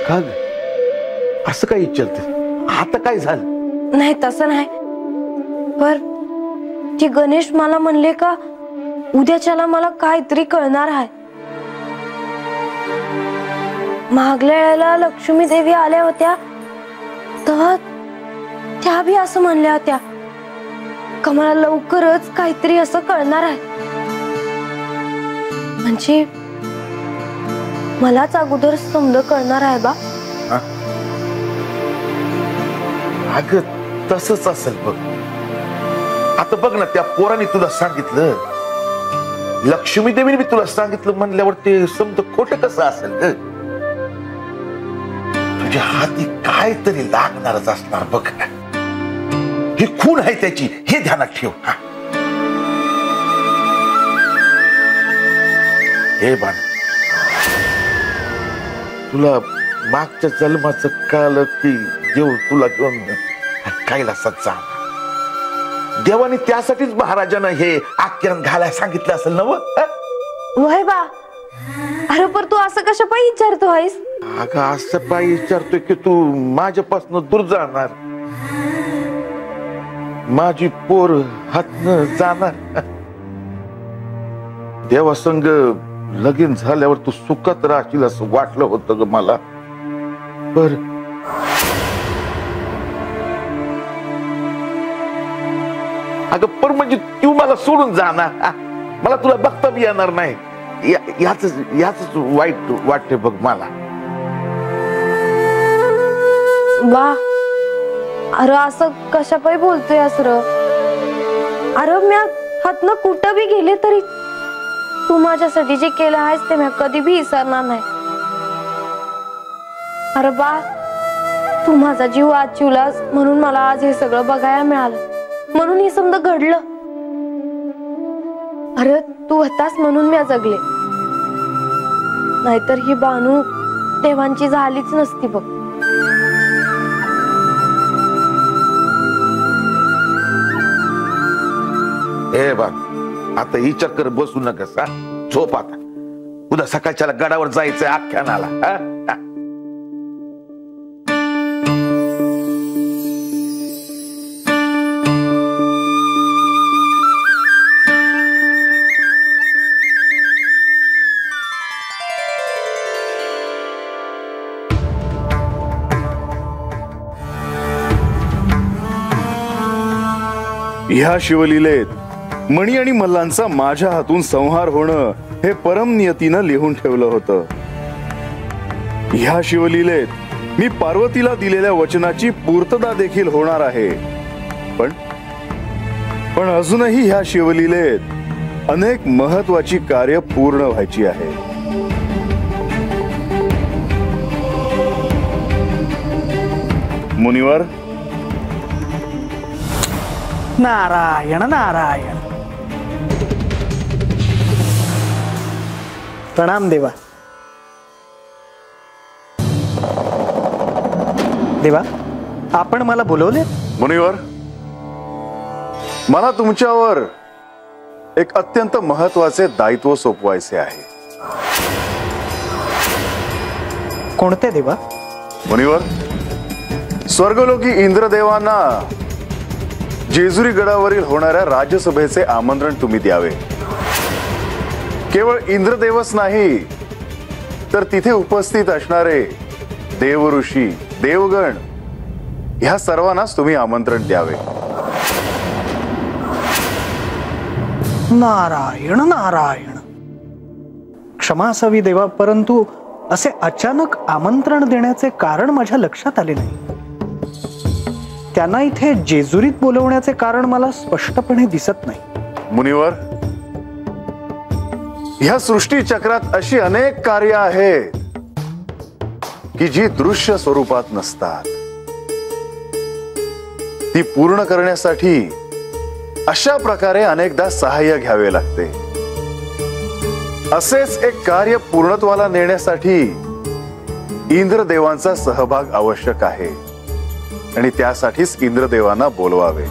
का ग? असं काय विचारते? आता काय झालं? नाही तसं नाही, पर ते गणेश मला म्हणले का उद्याच्याला मला काहीतरी कळणार आहे. मागल्या वेळेला लक्ष्मी देवी आल्या होत्या तेव्हा त्या बी असं म्हणल्या होत्या का मला लवकरच काहीतरी असं कळणार आहे. म्हणजे मलाच अगोदर समज कळणार आहे बा. अगं तसंच असेल बघ. आता बघ ना, त्या पोराने तुला सांगितलं, लक्ष्मी देवीने बी तुला सांगितलं म्हणल्यावर ते समज खोटं कसं असेल ग? तुझ्या हाती काय तरी लागणारच असणार बघ. ही खून आहे त्याची, हे ध्यानात ठेव. हे बाण, तुला मागच्या जन्माचं कळलं की देव तुला घेऊन कैलासात जा. देवाने त्यासाठीच महाराजांना हे आख्यान घालायला सांगितलं असेल ना? वय बा. अरे पर तू असं कशा पायी विचारतो आहेस? अगं असं पायी विचारतोय की तू माझ्यापासून दूर जाणार, माझी पोर हातनं जाणार. देवासंग लगीन झाल्यावर तू सुखात राहशील असं वाटलं होतं ग मला. पर अगं पर म्हणजे तू मला सोडून जाणार, मला तुला बघता बी येणार नाही. याच वाईट वाटते बघ मला. बा अरे असं कशा पायी बोलतोय असर? अरे म्या हातनं कुठं बी गेले तरी तू माझ्यासाठी जे केलं आहेस ते मी कधी बी विसरणार नाही. अरे बा तू माझा जीव वाचवलास म्हणून मला आज हे सगळं बघायला मिळालं, म्हणून हे समजा घडलं. अरे तू होतास म्हणून मी जगले, नाहीतर ही बानू देवांची झालीच नसती बघ. ए बा, आता विचार कर बसू नकस. झोप आता, उद्या सकाळच्या गडावर जायचंय आख्यानाला. ह्या शिवलीलेत मणी आणि मल्लांचा माझ्या हातून संहार होणं हे परम नियतीनं लिहून ठेवलं होतं. ह्या शिवलीलेत मी पार्वतीला दिलेल्या वचनाची पूर्तता देखील होणार आहे. पण अजूनही ह्या शिवलीलेत अनेक महत्वाची कार्य पूर्ण व्हायची आहे. मुनिवर, नारायण नारायण. प्रणाम देवा. देवा आपण मला बोलवले? मुनिवर, मला तुमच्यावर एक अत्यंत महत्वाचे दायित्व सोपवायचे आहे. कोणते देवा? मुनिवर, स्वर्गलोकी इंद्रदेवांना जेजुरी गडावरील होणाऱ्या राज्यसभेचे आमंत्रण तुम्ही द्यावे. केवळ इंद्रदेवच नाही तर तिथे उपस्थित असणारे देवऋषी, देवगण ह्या सर्वांनाच तुम्ही आमंत्रण द्यावे. नारायण नारायण. क्षमा असावी देवा, परंतु असे अचानक आमंत्रण देण्याचे कारण माझ्या लक्षात आले नाही. त्यांना इथे जेजुरीत बोलवण्याचे कारण मला स्पष्टपणे दिसत नाही. मुनिवर, ह्या सृष्टी चक्रात अशी अनेक कार्य आहेत की जी दृश्य स्वरूपात नसतात. ती पूर्ण करण्यासाठी अशा प्रकारे अनेकदा सहाय्य घ्यावे लागते. असेच एक कार्य पूर्णत्वाला नेण्यासाठी इंद्रदेवांचा सहभाग आवश्यक आहे आणि त्यासाठीच इंद्रदेवांना बोलवावे.